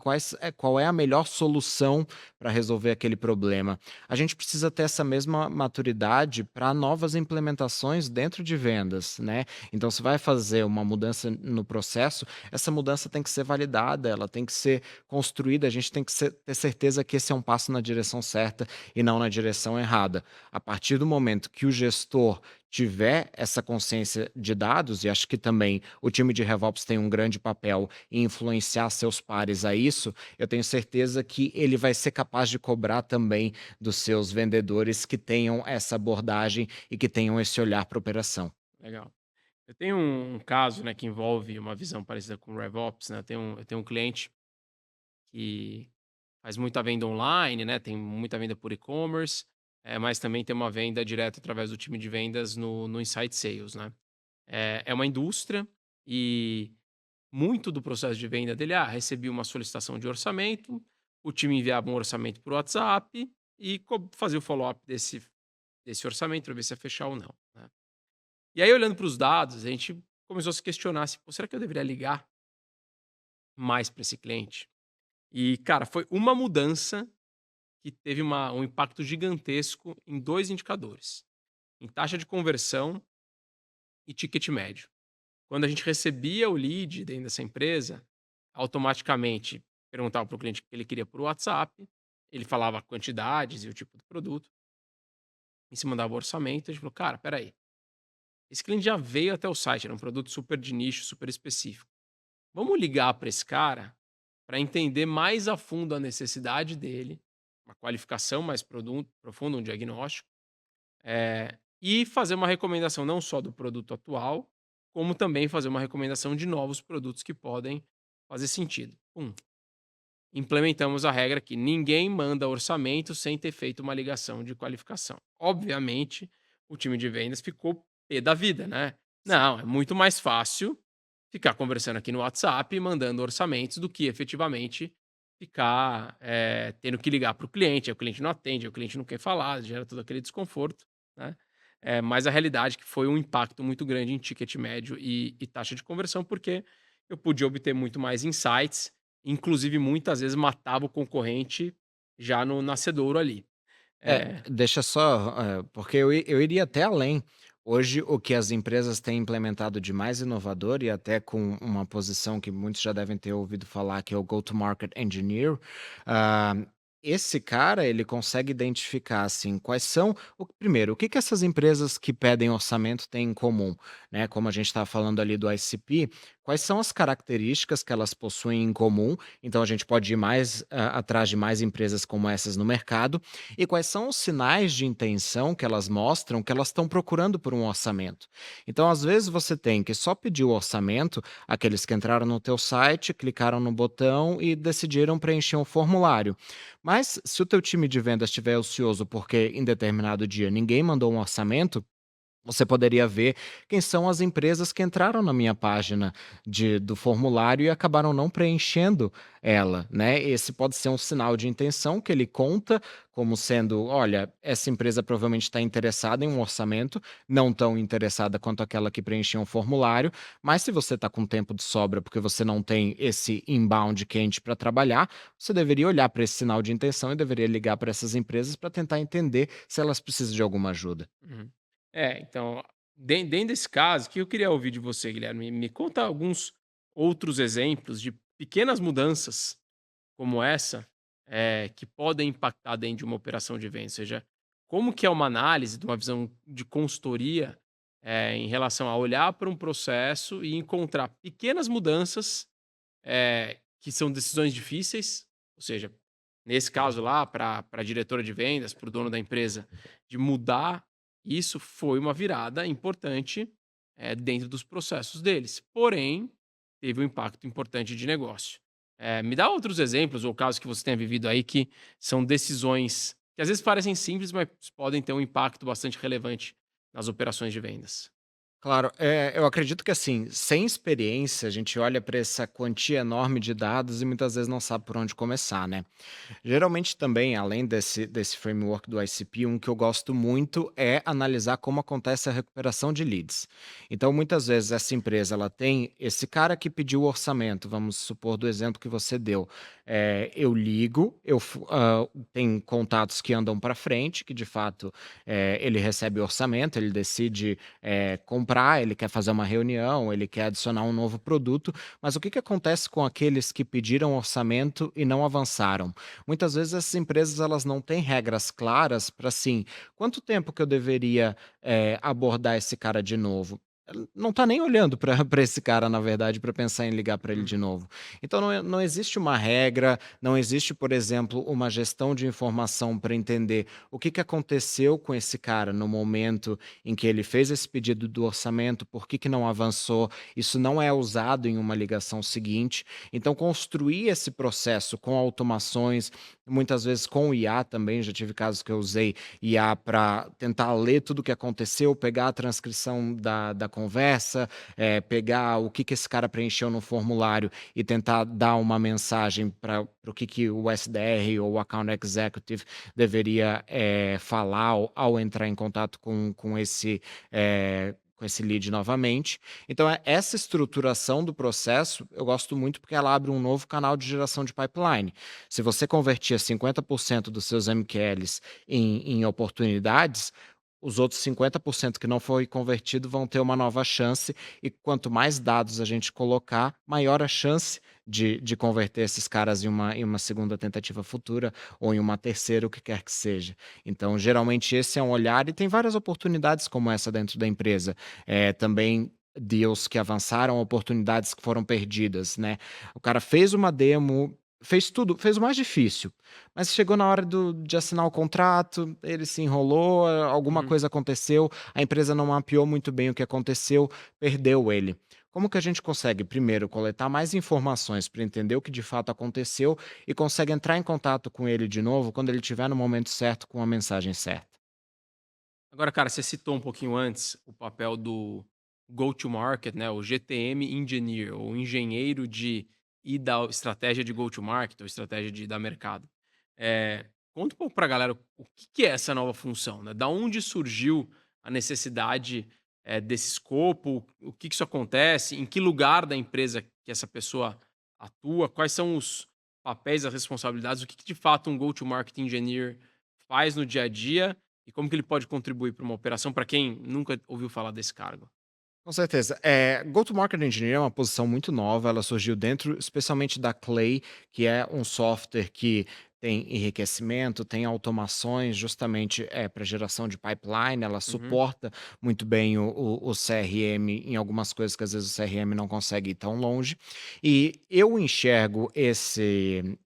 qual é a melhor solução para resolver aquele problema. A gente precisa ter essa mesma maturidade para novas implementações dentro de vendas, né. Então se vai fazer uma mudança no processo, essa mudança tem que ser validada, ela tem que ser construída, a gente tem que ter certeza que esse é um passo na direção certa e não na direção errada. A partir do momento que o gestor tiver essa consciência de dados, e acho que também o time de RevOps tem um grande papel em influenciar seus pares a isso, eu tenho certeza que ele vai ser capaz de cobrar também dos seus vendedores que tenham essa abordagem e que tenham esse olhar para operação. Legal. Eu tenho um caso, né, que envolve uma visão parecida com o RevOps, né, eu tenho um cliente que faz muita venda online, né, tem muita venda por e-commerce, mas também tem uma venda direta através do time de vendas no Inside Sales, né. É uma indústria e muito do processo de venda dele, recebi uma solicitação de orçamento, o time enviava um orçamento por WhatsApp e fazia o follow-up desse orçamento para ver se ia fechar ou não, né. E aí olhando para os dados, a gente começou a se questionar assim: "Pô, será que eu deveria ligar mais para esse cliente?". E, cara, foi uma mudança que teve um impacto gigantesco em 2 indicadores, em taxa de conversão e ticket médio. Quando a gente recebia o lead dentro dessa empresa, automaticamente perguntava para o cliente o que ele queria por WhatsApp, ele falava quantidades e o tipo do produto, em cima dava o orçamento, a gente falou: "Cara, espera aí, esse cliente já veio até o site, era um produto super de nicho, super específico. Vamos ligar para esse cara para entender mais a fundo a necessidade dele, uma qualificação mais profunda, um diagnóstico, e fazer uma recomendação não só do produto atual, como também fazer uma recomendação de novos produtos que podem fazer sentido". implementamos a regra que ninguém manda orçamento sem ter feito uma ligação de qualificação. Obviamente, o time de vendas ficou pé da vida, né? Não, é muito mais fácil ficar conversando aqui no WhatsApp, mandando orçamentos, do que efetivamente ficar tendo que ligar para o cliente, aí o cliente não atende, aí o cliente não quer falar, gera todo aquele desconforto, né? Mas a realidade é que foi um impacto muito grande em ticket médio e taxa de conversão, porque eu podia obter muito mais insights, inclusive muitas vezes matava o concorrente já no nascedouro ali. É, Deixa só, porque eu iria até além. Hoje, o que as empresas têm implementado de mais inovador, e até com uma posição que muitos já devem ter ouvido falar, que é o Go-to-Market Engineer, ah, esse cara, ele consegue identificar, assim, quais são primeiro, o que que essas empresas que pedem orçamento têm em comum, né? Como a gente estava falando ali do ICP, quais são as características que elas possuem em comum, então a gente pode ir mais, atrás de mais empresas como essas no mercado, e quais são os sinais de intenção que elas mostram que elas estão procurando por um orçamento. Então, às vezes, você tem que só pedir o orçamento, aqueles que entraram no teu site, clicaram no botão e decidiram preencher um formulário. Mas se o teu time de vendas estiver ocioso porque em determinado dia ninguém mandou um orçamento, você poderia ver quem são as empresas que entraram na minha página do formulário e acabaram não preenchendo ela, né? Esse pode ser um sinal de intenção que ele conta como sendo: olha, essa empresa provavelmente está interessada em um orçamento, não tão interessada quanto aquela que preencheu um formulário, mas se você está com tempo de sobra porque você não tem esse inbound quente para trabalhar, você deveria olhar para esse sinal de intenção e deveria ligar para essas empresas para tentar entender se elas precisam de alguma ajuda. uhum. Então, dentro desse caso, o que eu queria ouvir de você, Guilherme, me conta alguns outros exemplos de pequenas mudanças como essa, que podem impactar dentro de uma operação de venda. Ou seja, como que é uma análise de uma visão de consultoria, em relação a olhar para um processo e encontrar pequenas mudanças, que são decisões difíceis, ou seja, nesse caso lá, para a diretora de vendas, para o dono da empresa, de mudar isso foi uma virada importante, dentro dos processos deles. Porém, teve um impacto importante de negócio. Me dá outros exemplos ou casos que você tenha vivido aí que são decisões que às vezes parecem simples, mas podem ter um impacto bastante relevante nas operações de vendas. Claro, eu acredito que assim, sem experiência, a gente olha para essa quantia enorme de dados e muitas vezes não sabe por onde começar, né? Geralmente também, além desse framework do ICP, um que eu gosto muito é analisar como acontece a recuperação de leads. Então, muitas vezes essa empresa ela tem esse cara que pediu o orçamento, vamos supor do exemplo que você deu. Eu ligo, tem contatos que andam para frente, que de fato ele recebe o orçamento, ele decide comprar, ele quer fazer uma reunião, ele quer adicionar um novo produto, mas o que que acontece com aqueles que pediram orçamento e não avançaram? Muitas vezes essas empresas elas não têm regras claras para assim, quanto tempo que eu deveria, abordar esse cara de novo? Ela não está nem olhando para pra esse cara, na verdade, para pensar em ligar para ele de Uhum, novo. Então não existe uma regra, não existe, por exemplo, uma gestão de informação para entender o que que aconteceu com esse cara no momento em que ele fez esse pedido do orçamento, por que que não avançou. Isso não é usado em uma ligação seguinte. Então construir esse processo com automações, muitas vezes com o IA também, já tive casos que eu usei IA para tentar ler tudo o que aconteceu, pegar a transcrição da conversa, pegar o que que esse cara preencheu no formulário e tentar dar uma mensagem para o que que o SDR ou o Account Executive deveria, falar ao entrar em contato com esse lead novamente. Então, essa estruturação do processo, eu gosto muito porque ela abre um novo canal de geração de pipeline. Se você convertia 50% dos seus MQLs em oportunidades, os outros 50% que não foi convertido vão ter uma nova chance, e quanto mais dados a gente colocar, maior a chance de converter esses caras em uma segunda tentativa futura ou em uma terceira, o que quer que seja. Então, geralmente, esse é um olhar, e tem várias oportunidades como essa dentro da empresa. Também deals que avançaram, oportunidades que foram perdidas, né? O cara fez uma demo, fez tudo, fez o mais difícil, mas chegou na hora de assinar o contrato, ele se enrolou, alguma uhum, coisa aconteceu, a empresa não mapeou muito bem o que aconteceu, perdeu ele. Como que a gente consegue, primeiro, coletar mais informações para entender o que de fato aconteceu e consegue entrar em contato com ele de novo quando ele estiver no momento certo com a mensagem certa? Agora, cara, você citou um pouquinho antes o papel do go-to-market, né, o GTM Engineer, ou engenheiro de e da estratégia de go-to-market, ou estratégia de dar mercado. Conta um pouco pra galera o que é essa nova função, né? Da onde surgiu a necessidade, desse escopo, o que isso acontece, em que lugar da empresa que essa pessoa atua, quais são os papéis, as responsabilidades, o que de fato um go-to-market engineer faz no dia a dia e como que ele pode contribuir para uma operação para quem nunca ouviu falar desse cargo? Com certeza. Go-to-Market Engineer é uma posição muito nova, ela surgiu dentro especialmente da Clay, que é um software que tem enriquecimento, tem automações justamente para geração de pipeline, ela Uhum, suporta muito bem o CRM em algumas coisas que às vezes o CRM não consegue ir tão longe. E eu enxergo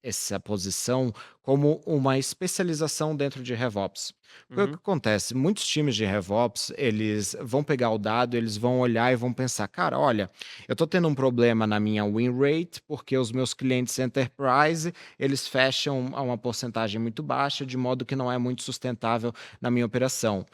essa posição como uma especialização dentro de RevOps. Porque o que uhum, acontece? Muitos times de RevOps, eles vão pegar o dado, eles vão olhar e vão pensar: cara, olha, eu estou tendo um problema na minha win rate, porque os meus clientes enterprise, eles fecham a uma porcentagem muito baixa, de modo que não é muito sustentável na minha operação.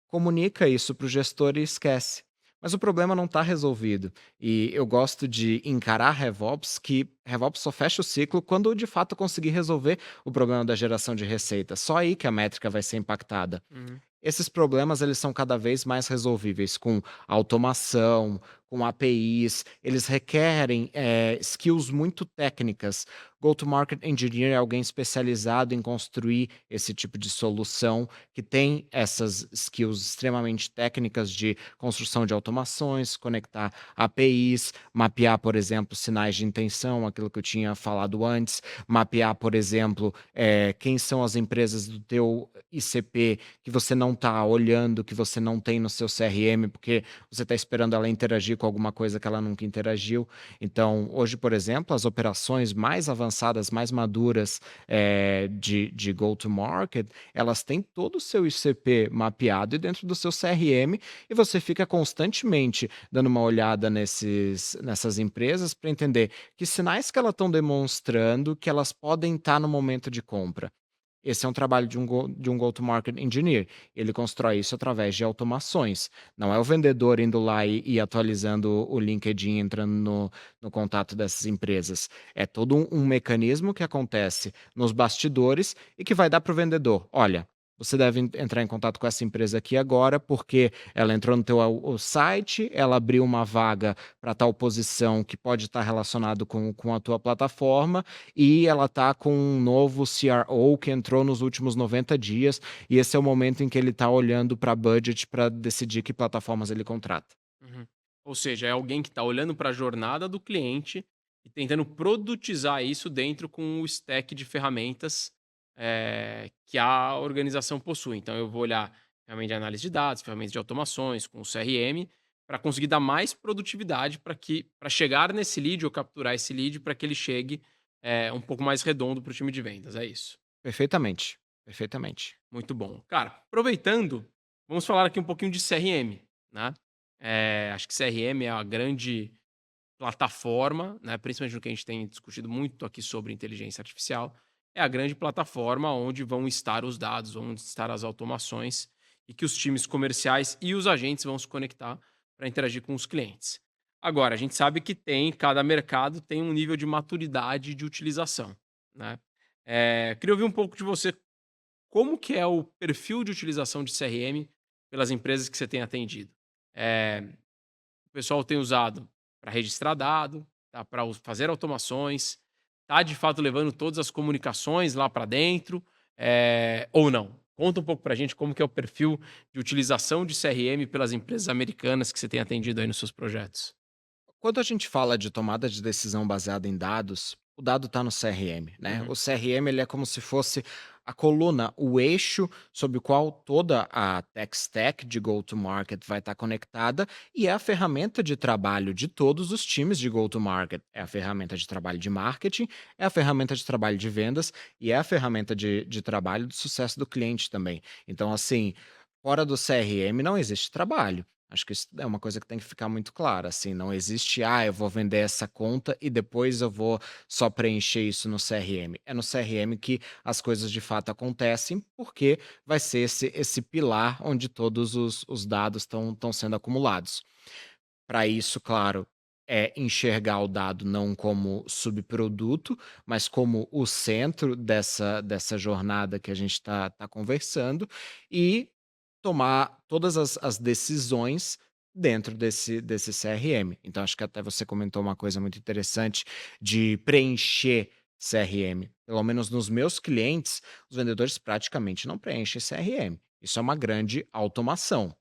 Comunica isso para o gestor e esquece. Mas o problema não está resolvido. E eu gosto de encarar RevOps, que RevOps só fecha o ciclo quando de fato conseguir resolver o problema da geração de receita. Só aí que a métrica vai ser impactada. uhum. Esses problemas eles são cada vez mais resolvíveis com automação, com APIs, eles requerem, skills muito técnicas. Go-to-market engineer é alguém especializado em construir esse tipo de solução, que tem essas skills extremamente técnicas de construção de automações, conectar APIs, mapear, por exemplo, sinais de intenção, aquilo que eu tinha falado antes, mapear, por exemplo, quem são as empresas do teu ICP que você não está olhando, que você não tem no seu CRM, porque você está esperando ela interagir com alguma coisa que ela nunca interagiu. Então, hoje, por exemplo, as operações mais avançadas, mais maduras de go-to-market, elas têm todo o seu ICP mapeado e dentro do seu CRM, e você fica constantemente dando uma olhada nessas empresas para entender que sinais que elas estão demonstrando que elas podem estar no momento de compra. Esse é um trabalho de um go-to-market engineer. Ele constrói isso através de automações. Não é o vendedor indo lá e atualizando o LinkedIn, entrando no contato dessas empresas. É todo um mecanismo que acontece nos bastidores e que vai dar para o vendedor: olha, você deve entrar em contato com essa empresa aqui agora, porque ela entrou no teu o site, ela abriu uma vaga para tal posição que pode estar relacionado com a tua plataforma, e ela tá com um novo CRO que entrou nos últimos 90 dias, e esse é o momento em que ele tá olhando para budget para decidir que plataformas ele contrata. Uhum. Ou seja, é alguém que está olhando para a jornada do cliente e tentando produtizar isso dentro com o stack de ferramentas, que a organização possui. Então eu vou olhar ferramenta de análise de dados, ferramentas de automações, com o CRM, para conseguir dar mais produtividade para chegar nesse lead ou capturar esse lead para que ele chegue, um pouco mais redondo para o time de vendas, é isso. Perfeitamente, perfeitamente. Muito bom. Cara, aproveitando, vamos falar aqui um pouquinho de CRM, né. Acho que CRM é a grande plataforma, né, principalmente no que a gente tem discutido muito aqui sobre inteligência artificial, é a grande plataforma onde vão estar os dados, onde estar as automações e que os times comerciais e os agentes vão se conectar para interagir com os clientes. Agora, a gente sabe que cada mercado tem um nível de maturidade de utilização, né. Queria ouvir um pouco de você como que é o perfil de utilização de CRM pelas empresas que você tem atendido? O pessoal tem usado para registrar dado, tá, para fazer automações, tá de fato levando todas as comunicações lá para dentro, ou não? Conta um pouco para a gente como que é o perfil de utilização de CRM pelas empresas americanas que você tem atendido aí nos seus projetos. Quando a gente fala de tomada de decisão baseada em dados, o dado está no CRM, né? Uhum, O CRM ele é como se fosse a coluna, o eixo sobre o qual toda a tech stack de go-to-market vai estar conectada, e é a ferramenta de trabalho de todos os times de go-to-market. É a ferramenta de trabalho de marketing, é a ferramenta de trabalho de vendas e é a ferramenta de trabalho do sucesso do cliente também. Então, assim, fora do CRM não existe trabalho. Acho que isso é uma coisa que tem que ficar muito clara, assim, não existe, eu vou vender essa conta e depois eu vou só preencher isso no CRM. É no CRM que as coisas de fato acontecem, porque vai ser esse pilar onde todos os dados estão sendo acumulados. Para isso, claro, é enxergar o dado não como subproduto, mas como o centro dessa jornada que a gente está conversando, e tomar todas as decisões dentro desse CRM. Então, acho que até você comentou uma coisa muito interessante de preencher CRM. Pelo menos nos meus clientes, os vendedores praticamente não preenchem CRM. Isso é uma grande automação.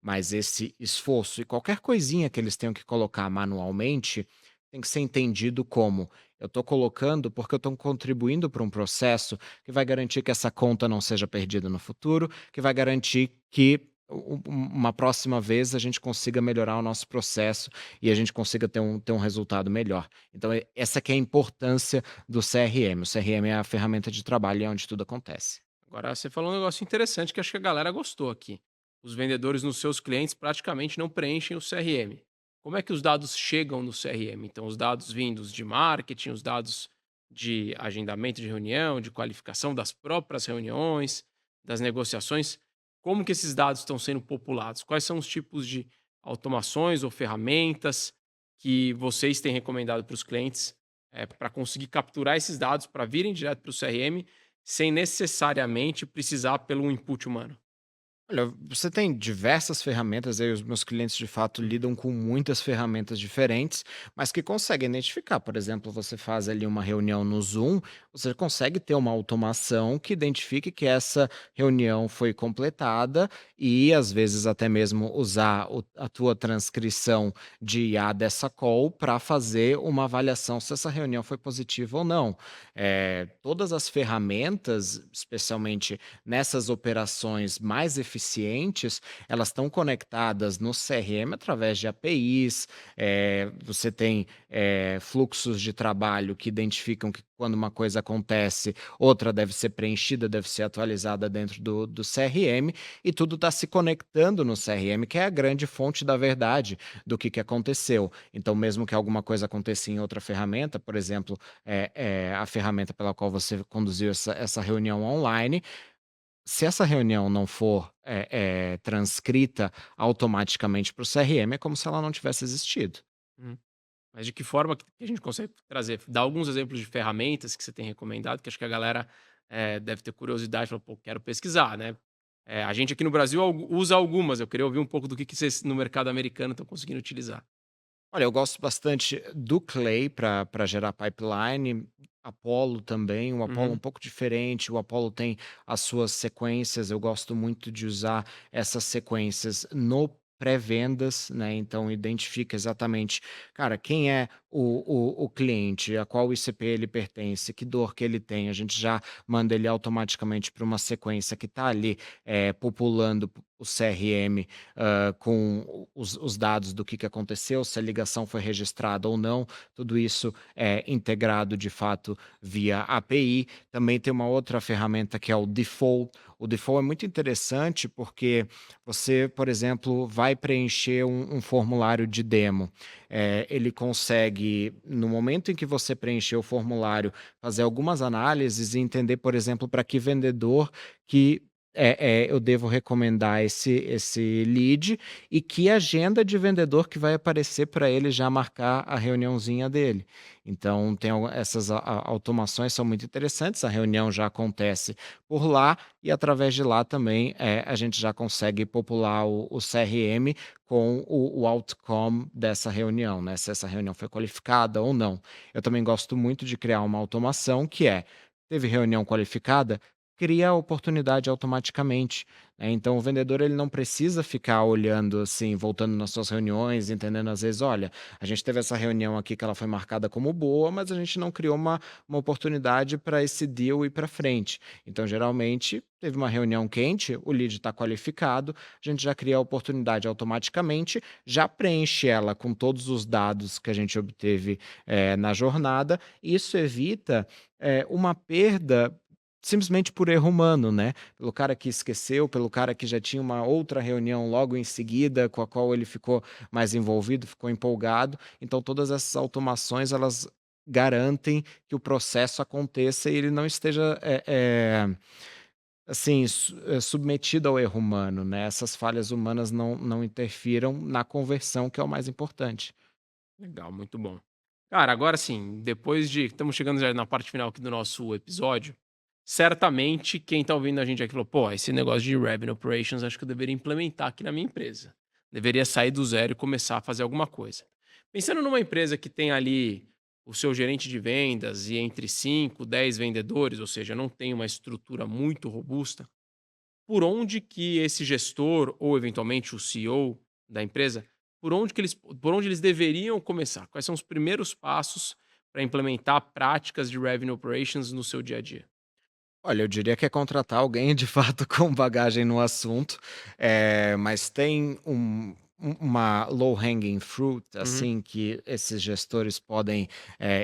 Mas esse esforço e qualquer coisinha que eles tenham que colocar manualmente, tem que ser entendido como: eu estou colocando porque eu estou contribuindo para um processo que vai garantir que essa conta não seja perdida no futuro, que vai garantir que uma próxima vez a gente consiga melhorar o nosso processo e a gente consiga ter um resultado melhor. Então, essa que é a importância do CRM. O CRM é a ferramenta de trabalho e é onde tudo acontece. Agora você falou um negócio interessante que acho que a galera gostou aqui. Os vendedores nos seus clientes praticamente não preenchem o CRM. Como é que os dados chegam no CRM? Então, os dados vindos de marketing, os dados de agendamento de reunião, de qualificação das próprias reuniões, das negociações, como que esses dados estão sendo populados? Quais são os tipos de automações ou ferramentas que vocês têm recomendado para os clientes para conseguir capturar esses dados para virem direto para o CRM sem necessariamente precisar pelo input humano? Olha, você tem diversas ferramentas, aí os meus clientes de fato lidam com muitas ferramentas diferentes, mas que conseguem identificar. Por exemplo, você faz ali uma reunião no Zoom, você consegue ter uma automação que identifique que essa reunião foi completada e às vezes até mesmo usar a tua transcrição de IA dessa call para fazer uma avaliação se essa reunião foi positiva ou não. Todas as ferramentas, especialmente nessas operações mais eficientes, elas estão conectadas no CRM através de APIs, você tem, fluxos de trabalho que identificam que quando uma coisa acontece, outra deve ser preenchida, deve ser atualizada dentro do CRM, e tudo está se conectando no CRM, que é a grande fonte da verdade do que aconteceu. Então, mesmo que alguma coisa aconteça em outra ferramenta, por exemplo, a ferramenta pela qual você conduziu essa reunião online, se essa reunião não for, transcrita automaticamente para o CRM, é como se ela não tivesse existido. Hum. Mas de que forma que a gente consegue trazer? Dá alguns exemplos de ferramentas que você tem recomendado, que acho que a galera, deve ter curiosidade, falar: "Pô, quero pesquisar", né. A gente aqui no Brasil usa algumas, eu queria ouvir um pouco do que vocês no mercado americano estão conseguindo utilizar. Olha, eu gosto bastante do Clay para gerar pipeline, Apollo também, o Apollo é um Uhum. pouco diferente, o Apollo tem as suas sequências, eu gosto muito de usar essas sequências no pré-vendas, né, então identifica exatamente, cara, quem é o cliente, a qual ICP ele pertence, que dor que ele tem, a gente já manda ele automaticamente para uma sequência que está ali, populando o CRM, com os dados do que aconteceu, se a ligação foi registrada ou não, tudo isso é integrado de fato via API. Também tem uma outra ferramenta que é o Default. O Default é muito interessante porque você, por exemplo, vai preencher um formulário de demo. Ele consegue, no momento em que você preencher o formulário, fazer algumas análises e entender, por exemplo, para que vendedor que eu devo recomendar esse lead e que agenda de vendedor que vai aparecer para ele já marcar a reuniãozinha dele. Então tem essas automações são muito interessantes, a reunião já acontece por lá e através de lá também, a gente já consegue popular o CRM com o outcome dessa reunião, né, se essa reunião foi qualificada ou não. Eu também gosto muito de criar uma automação que teve reunião qualificada, cria a oportunidade automaticamente, né, então o vendedor ele não precisa ficar olhando, assim, voltando nas suas reuniões, entendendo às vezes: "Olha, a gente teve essa reunião aqui que ela foi marcada como boa, mas a gente não criou uma oportunidade para esse deal ir para frente". Então, geralmente, teve uma reunião quente, o lead está qualificado, a gente já cria a oportunidade automaticamente, já preenche ela com todos os dados que a gente obteve, na jornada, e isso evita, uma perda simplesmente por erro humano, né? Pelo cara que esqueceu, pelo cara que já tinha uma outra reunião logo em seguida, com a qual ele ficou mais envolvido, ficou empolgado. Então, todas essas automações, elas garantem que o processo aconteça e ele não esteja, assim, submetido ao erro humano, né? Essas falhas humanas não interfiram na conversão, que é o mais importante. Legal, muito bom. Cara, agora sim, depois de estamos chegando já na parte final aqui do nosso episódio, certamente quem tá ouvindo a gente aqui falou: "Pô, esse negócio de Revenue Operations acho que eu deveria implementar aqui na minha empresa. Deveria sair do zero e começar a fazer alguma coisa". Pensando numa empresa que tem ali o seu gerente de vendas e entre 5, 10 vendedores, ou seja, não tem uma estrutura muito robusta, por onde que esse gestor ou eventualmente o CEO da empresa, por onde eles deveriam começar? Quais são os primeiros passos para implementar práticas de revenue operations no seu dia a dia? Olha, eu diria que é contratar alguém de fato com bagagem no assunto, mas tem uma low hanging fruit, Uhum, assim, que esses gestores podem,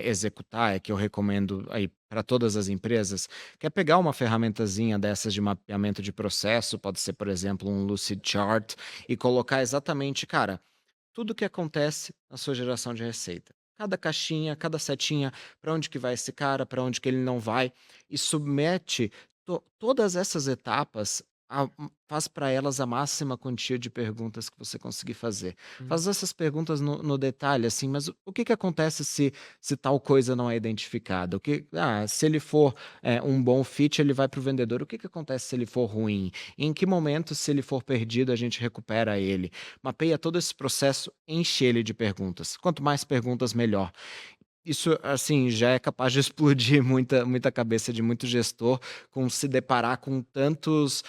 executar, que eu recomendo aí para todas as empresas, que é pegar uma ferramentazinha dessas de mapeamento de processo, pode ser, por exemplo, um Lucid Chart, e colocar exatamente, cara, tudo que acontece na sua geração de receita. Cada caixinha, cada setinha, para onde que vai esse cara, para onde que ele não vai, e submete todas essas etapas, faz para elas a máxima quantia de perguntas que você conseguir fazer. uhum. Faz essas perguntas no detalhe, assim, mas o que que acontece se tal coisa não é identificada? Se ele for um bom fit, ele vai para o vendedor. O que que acontece se ele for ruim? Em que momento, se ele for perdido, a gente recupera ele? Mapeia todo esse processo, enche ele de perguntas. Quanto mais perguntas, melhor. Isso, assim, já é capaz de explodir muita cabeça de muito gestor com se deparar com tantos,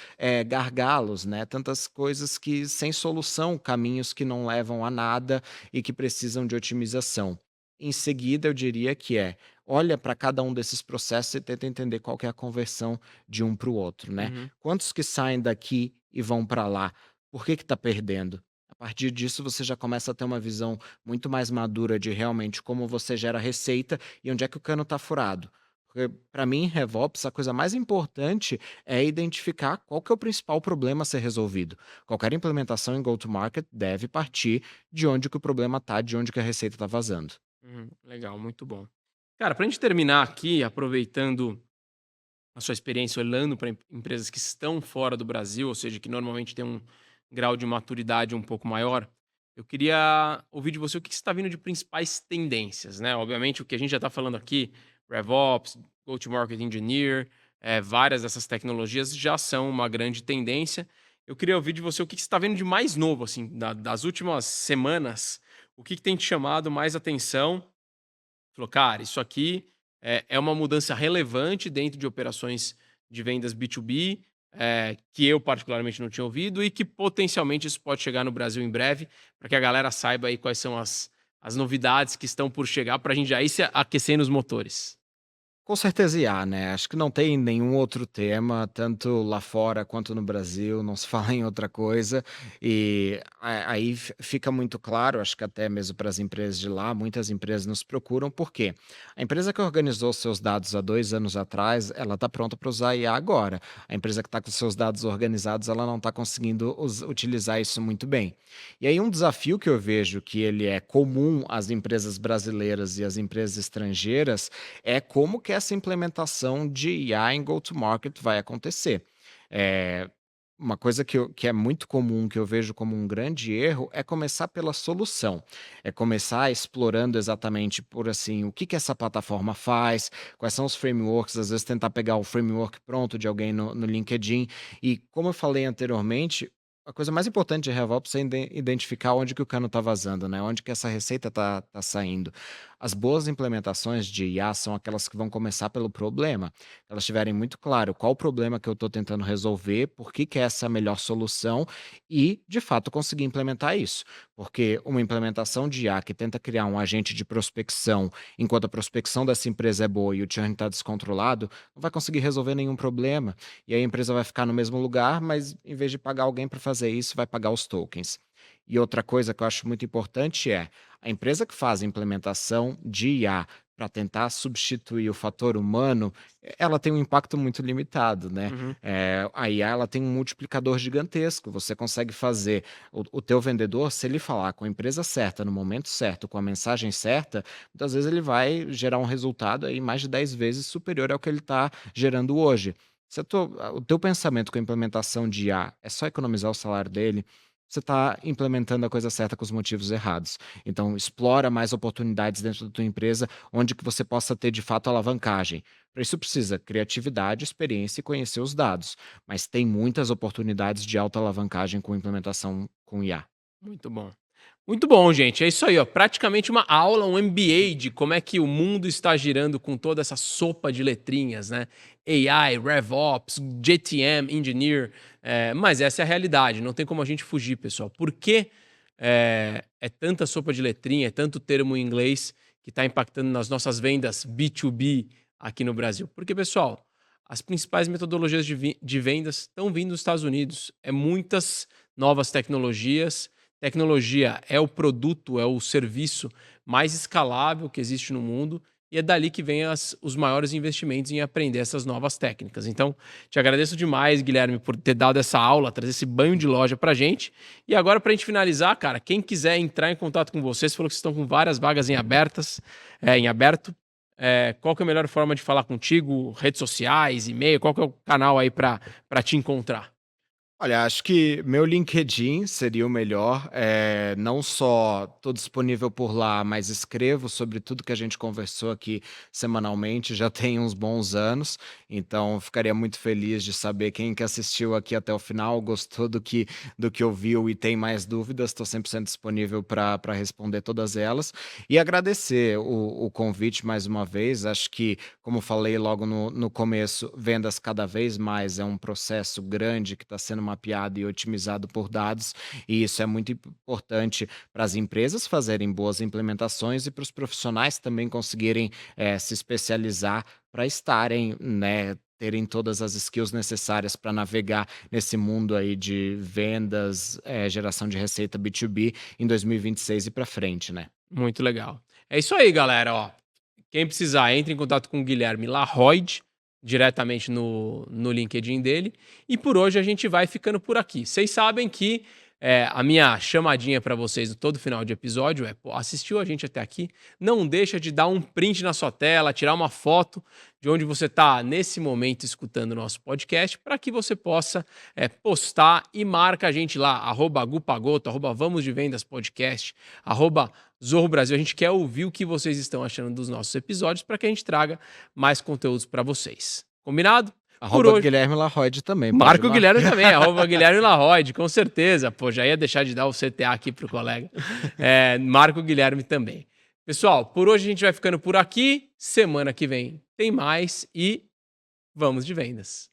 gargalos, né, tantas coisas que sem solução, caminhos que não levam a nada e que precisam de otimização. Em seguida, eu diria que olha para cada um desses processos e tenta entender qual que é a conversão de um para o outro, né. Uhum. Quantos que saem daqui e vão para lá? Por que que tá perdendo? A partir disso, você já começa a ter uma visão muito mais madura de realmente como você gera receita e onde é que o cano está furado. Porque para mim, em RevOps, a coisa mais importante é identificar qual que é o principal problema a ser resolvido. Qualquer implementação em go-to-market deve partir de onde que o problema está, de onde que a receita está vazando. Legal, muito bom. Cara, para a gente terminar aqui, aproveitando a sua experiência olhando para empresas que estão fora do Brasil, ou seja, que normalmente têm um grau de maturidade um pouco maior, eu queria ouvir de você o que está vindo de principais tendências, né? Obviamente, o que a gente já está falando aqui, RevOps, Go-to-Market Engineer, várias dessas tecnologias já são uma grande tendência. Eu queria ouvir de você o que você está vendo de mais novo, assim, das últimas semanas, o que tem te chamado mais atenção. Falou: "Cara, isso aqui é uma mudança relevante dentro de operações de vendas B2B, que eu particularmente não tinha ouvido e que potencialmente isso pode chegar no Brasil em breve, para que a galera saiba aí quais são as novidades que estão por chegar, para a gente já ir se aquecendo os motores". Com certeza IA, né, acho que não tem nenhum outro tema, tanto lá fora quanto no Brasil, não se fala em outra coisa, e aí fica muito claro, acho que até mesmo para as empresas de lá, muitas empresas nos procuram, por quê? A empresa que organizou seus dados há 2 anos atrás, ela está pronta para usar IA agora. A empresa que está com seus dados organizados, ela não está conseguindo utilizar isso muito bem. E aí um desafio que eu vejo que ele é comum às empresas brasileiras e às empresas estrangeiras, é como que essa implementação de IA em go-to-market vai acontecer. Eh, uma coisa que é muito comum, que eu vejo como um grande erro, é começar pela solução. É começar explorando exatamente por assim, o que que essa plataforma faz, quais são os frameworks, às vezes tentar pegar o framework pronto de alguém no LinkedIn. E como eu falei anteriormente, a coisa mais importante de RevOps é identificar onde que o cano está vazando, né? Onde que essa receita está saindo. As boas implementações de IA são aquelas que vão começar pelo problema. Elas tiverem muito claro qual o problema que eu estou tentando resolver, por que que é essa a melhor solução e, de fato, conseguir implementar isso. Porque uma implementação de IA que tenta criar um agente de prospecção, enquanto a prospecção dessa empresa é boa e o churn está descontrolado, não vai conseguir resolver nenhum problema. E aí a empresa vai ficar no mesmo lugar, mas em vez de pagar alguém para fazer isso, vai pagar os tokens. E outra coisa que eu acho muito importante é a empresa que faz a implementação de IA para tentar substituir o fator humano, ela tem um impacto muito limitado, né? Uhum. A IA ela tem um multiplicador gigantesco. Você consegue fazer o teu vendedor, se ele falar com a empresa certa, no momento certo, com a mensagem certa, muitas vezes ele vai gerar um resultado aí mais de 10 vezes superior ao que ele está gerando hoje. Se o teu pensamento com a implementação de IA é só economizar o salário dele, você está implementando a coisa certa com os motivos errados. Então, explora mais oportunidades dentro da tua empresa, onde que você possa ter de fato alavancagem. Para isso precisa criatividade, experiência e conhecer os dados. Mas tem muitas oportunidades de alta alavancagem com implementação com IA. Muito bom. Muito bom, gente. É isso aí, ó. Praticamente uma aula, um MBA de como é que o mundo está girando com toda essa sopa de letrinhas, né? AI, RevOps, GTM, Engineer. Mas essa é a realidade, não tem como a gente fugir, pessoal. Por que é tanta sopa de letrinha, é tanto termo em inglês que está impactando nas nossas vendas B2B aqui no Brasil? Porque, pessoal, as principais metodologias de vendas estão vindo dos Estados Unidos. É muitas novas tecnologias. Tecnologia é o produto, é o serviço mais escalável que existe no mundo e é dali que vem os maiores investimentos em aprender essas novas técnicas. Então, te agradeço demais, Guilherme, por ter dado essa aula, trazer esse banho de loja pra gente. E agora, pra gente finalizar, cara, quem quiser entrar em contato com vocês, falou que vocês estão com várias vagas em aberto. Qual que é a melhor forma de falar contigo? Redes sociais, e-mail, qual que é o canal aí pra te encontrar? Olha, acho que meu LinkedIn seria o melhor. Não só estou disponível por lá, mas escrevo sobre tudo que a gente conversou aqui semanalmente, já tem uns bons anos. Então, ficaria muito feliz de saber quem que assistiu aqui até o final, gostou do que ouviu e tem mais dúvidas. Estou 100% disponível para responder todas elas. E agradecer o convite mais uma vez. Acho que, como falei logo no começo, vendas cada vez mais é um processo grande que está sendo mapeado e otimizado por dados, e isso é muito importante para as empresas fazerem boas implementações e para os profissionais também conseguirem se especializar para estarem, né, terem todas as skills necessárias para navegar nesse mundo aí de vendas, geração de receita B2B em 2026 e para frente, né? Muito legal. É isso aí, galera, ó. Quem precisar, entre em contato com o Guilherme Larroid, diretamente no LinkedIn dele. E por hoje a gente vai ficando por aqui. Vocês sabem que a minha chamadinha para vocês no todo final de episódio pô, assistiu a gente até aqui, não deixa de dar um print na sua tela, tirar uma foto de onde você está nesse momento escutando o nosso podcast, para que você possa postar e marca a gente lá, @gupagoto, @vamos de vendas podcast, Zorro Brasil. A gente quer ouvir o que vocês estão achando dos nossos episódios para que a gente traga mais conteúdos para vocês. Combinado? Por Arroba hoje. Guilherme Larroide também, pode Marco marcar. Guilherme também, @Guilherme Larroide, com certeza. Pô, já ia deixar de dar o CTA aqui pro colega. Marco Guilherme também. Pessoal, por hoje a gente vai ficando por aqui. Semana que vem tem mais e vamos de vendas.